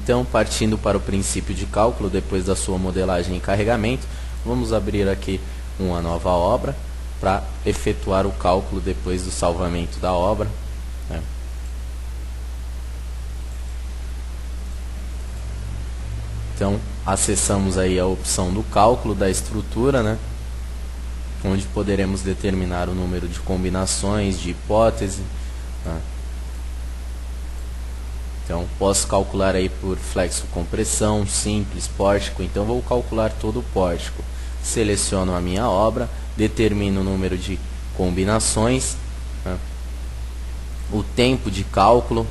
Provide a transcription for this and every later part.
Então, partindo para o princípio de cálculo, depois da sua modelagem e carregamento, vamos abrir aqui uma nova obra para efetuar o cálculo depois do salvamento da obra, né? Então, acessamos aí a opção do cálculo da estrutura, né? Onde poderemos determinar o número de combinações, de hipótese, né? Então, posso calcular aí por flexo-compressão, simples, pórtico. Então, vou calcular todo o pórtico. Seleciono a minha obra, determino o número de combinações, né? O tempo de cálculo,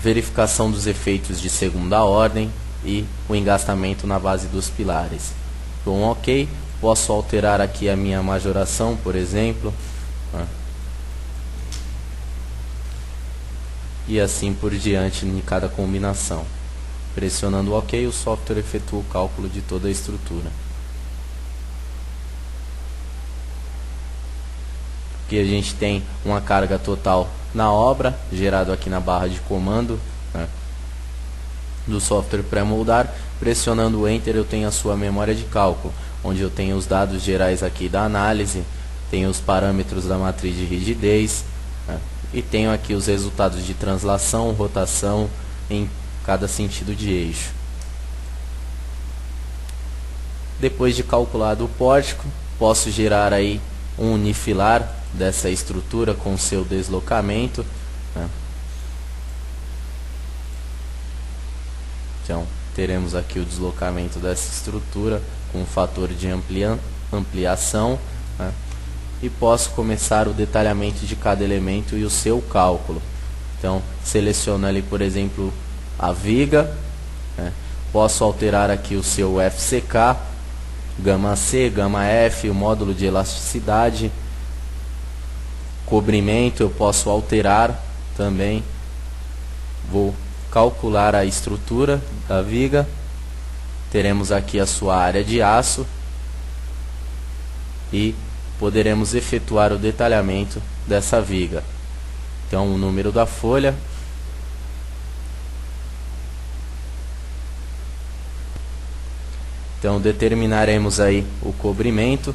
verificação dos efeitos de segunda ordem e o engastamento na base dos pilares. Com OK, posso alterar aqui a minha majoração, por exemplo, né? E assim por diante em cada combinação. Pressionando OK, o software efetua o cálculo de toda a estrutura. Aqui a gente tem uma carga total na obra, gerado aqui na barra de comando, né, do software pré-moldar. Pressionando o Enter eu tenho a sua memória de cálculo, onde eu tenho os dados gerais aqui da análise, tenho os parâmetros da matriz de rigidez, né, e tenho aqui os resultados de translação, rotação em cada sentido de eixo. Depois de calculado o pórtico, posso gerar aí um unifilar dessa estrutura com seu deslocamento, né? Então, teremos aqui o deslocamento dessa estrutura com o fator de ampliação, né? E posso começar o detalhamento de cada elemento e o seu cálculo. Então, seleciono ali, por exemplo, a viga, né? Posso alterar aqui o seu FCK, gama C, gama F, o módulo de elasticidade, cobrimento eu posso alterar também. Vou calcular a estrutura da viga, teremos aqui a sua área de aço e poderemos efetuar o detalhamento dessa viga. Então, o número da folha, então determinaremos aí o cobrimento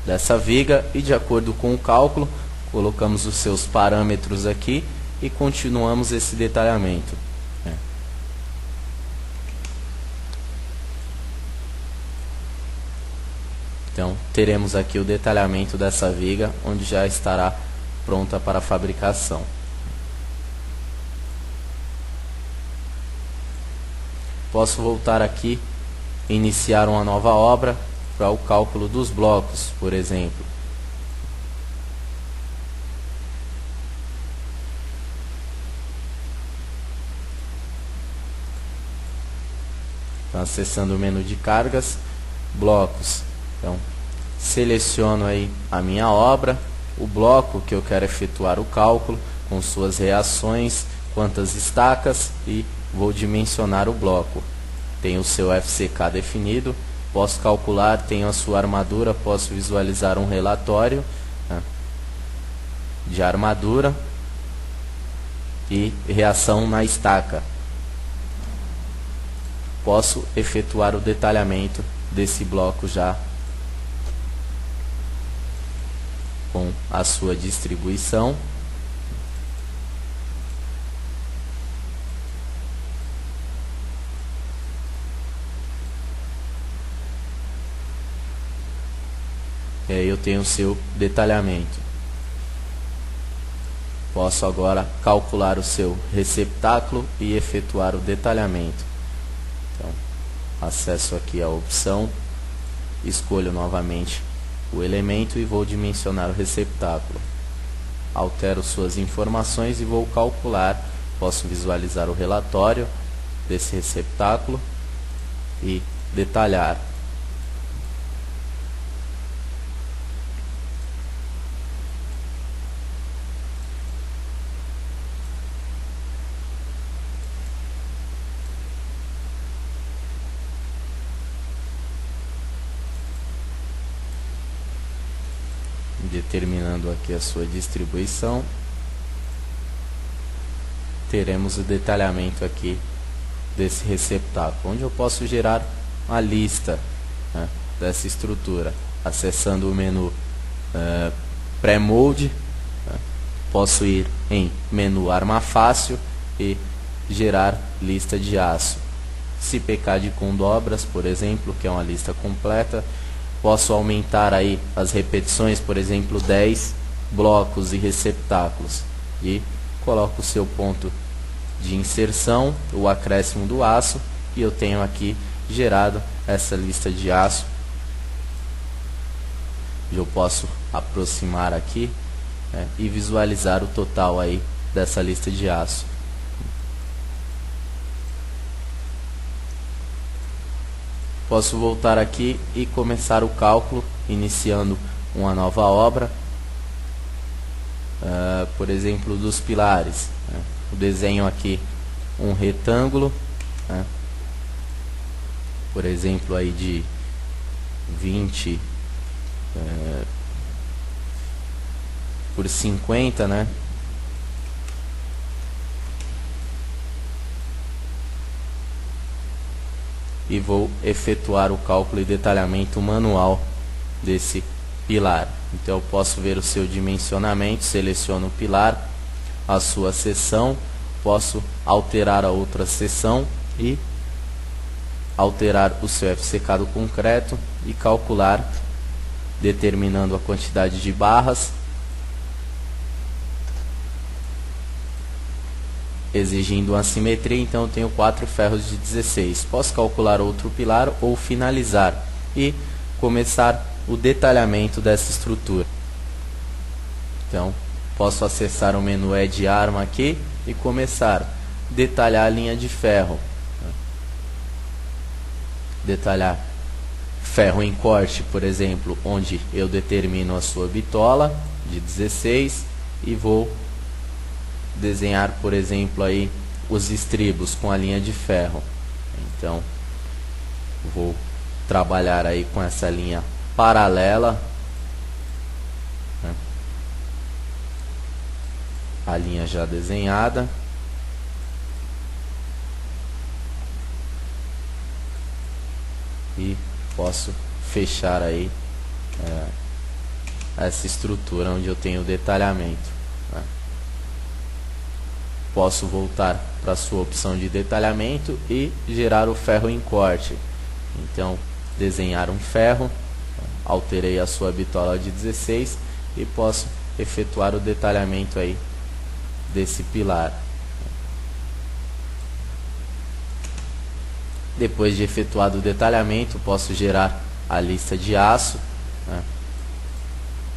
dessa viga e, de acordo com o cálculo, colocamos os seus parâmetros aqui e continuamos esse detalhamento, né? Então, teremos aqui o detalhamento dessa viga, onde já estará pronta para a fabricação. Posso voltar aqui e iniciar uma nova obra para o cálculo dos blocos, por exemplo. Então, acessando o menu de cargas, blocos. Então, seleciono aí a minha obra, o bloco que eu quero efetuar o cálculo, com suas reações, quantas estacas, e vou dimensionar o bloco. Tem o seu FCK definido, posso calcular, tenho a sua armadura, posso visualizar um relatório, né, de armadura e reação na estaca. Posso efetuar o detalhamento desse bloco já com a sua distribuição. E aí eu tenho o seu detalhamento. Posso agora calcular o seu receptáculo e efetuar o detalhamento. Então, acesso aqui a opção, escolho novamente o elemento e vou dimensionar o receptáculo. Altero suas informações e vou calcular. Posso visualizar o relatório desse receptáculo e detalhar. Determinando aqui a sua distribuição, teremos o detalhamento aqui desse receptáculo, onde eu posso gerar uma lista, né, dessa estrutura, acessando o menu Pré-Mold. Posso ir em menu Arma Fácil e gerar lista de aço. Se pecar de condobras, por exemplo, que é uma lista completa, posso aumentar aí as repetições, por exemplo, 10 blocos e receptáculos. E coloco o seu ponto de inserção, o acréscimo do aço, e eu tenho aqui gerado essa lista de aço. Eu posso aproximar aqui, né, e visualizar o total aí dessa lista de aço. Posso voltar aqui e começar o cálculo, iniciando uma nova obra, por exemplo, dos pilares. Eu desenho aqui um retângulo, né, por exemplo, aí de 20 por 50, né? E vou efetuar o cálculo e detalhamento manual desse pilar. Então eu posso ver o seu dimensionamento, seleciono o pilar, a sua seção, posso alterar a outra seção e alterar o seu FCK do concreto e calcular, determinando a quantidade de barras, exigindo uma simetria. Então eu tenho 4 ferros de 16. Posso calcular outro pilar ou finalizar e começar o detalhamento dessa estrutura. Então posso acessar o menu Add Arma aqui e começar a detalhar a linha de ferro. Detalhar ferro em corte, por exemplo, onde eu determino a sua bitola de 16 e vou desenhar, por exemplo, aí os estribos com a linha de ferro. Então vou trabalhar aí com essa linha paralela, né, a linha já desenhada, e posso fechar aí essa estrutura onde eu tenho o detalhamento, né. Posso voltar para a sua opção de detalhamento e gerar o ferro em corte. Então desenhar um ferro, alterei a sua bitola de 16 e posso efetuar o detalhamento aí desse pilar. Depois de efetuado o detalhamento, posso gerar a lista de aço, né,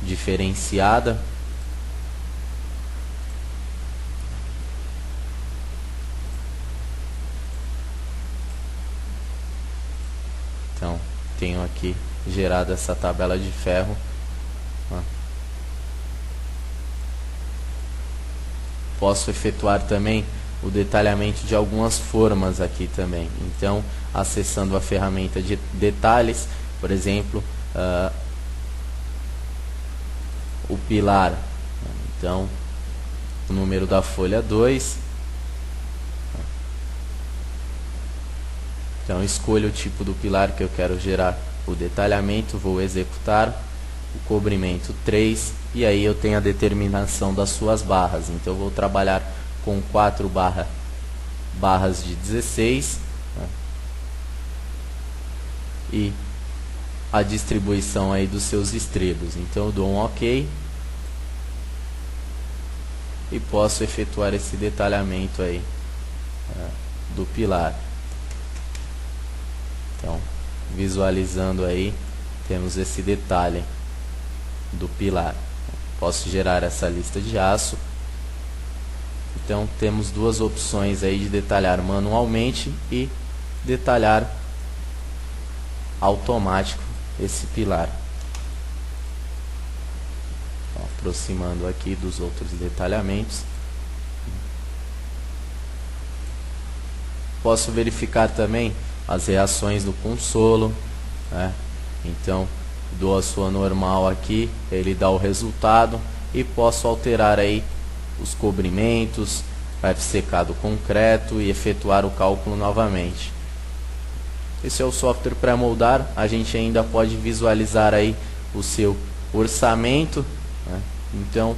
diferenciada. Então tenho aqui gerado essa tabela de ferro, né. Posso efetuar também o detalhamento de algumas formas aqui também. Então, acessando a ferramenta de detalhes, por exemplo, o pilar. Então, o número da folha 2. Então, escolho o tipo do pilar que eu quero gerar o detalhamento, vou executar o cobrimento 3, e aí eu tenho a determinação das suas barras. Então, eu vou trabalhar com 4 barras de 16, né, e a distribuição aí dos seus estribos. Então eu dou um OK e posso efetuar esse detalhamento aí do pilar. Então, visualizando aí, temos esse detalhe do pilar. Posso gerar essa lista de aço. Então temos duas opções aí de detalhar manualmente e detalhar automático esse pilar. Então, aproximando aqui dos outros detalhamentos. Posso verificar também as reações do consolo, né? Então dou a sua normal aqui, ele dá o resultado, e posso alterar aí os cobrimentos, para secar do concreto e efetuar o cálculo novamente. Esse é o software pré-moldar. A gente ainda pode visualizar aí o seu orçamento, né? Então,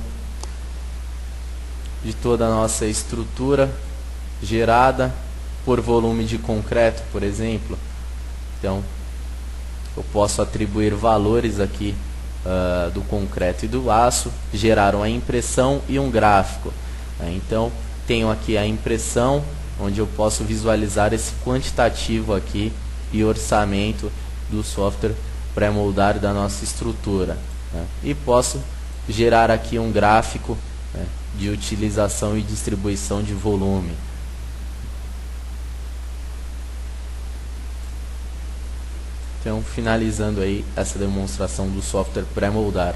de toda a nossa estrutura gerada por volume de concreto, por exemplo. Então, eu posso atribuir valores aqui do concreto e do aço, geraram a impressão e um gráfico, né? Então, tenho aqui a impressão, onde eu posso visualizar esse quantitativo aqui e orçamento do software pré-moldar da nossa estrutura, né? E posso gerar aqui um gráfico, né, de utilização e distribuição de volume. Então, finalizando aí essa demonstração do software pré-moldar.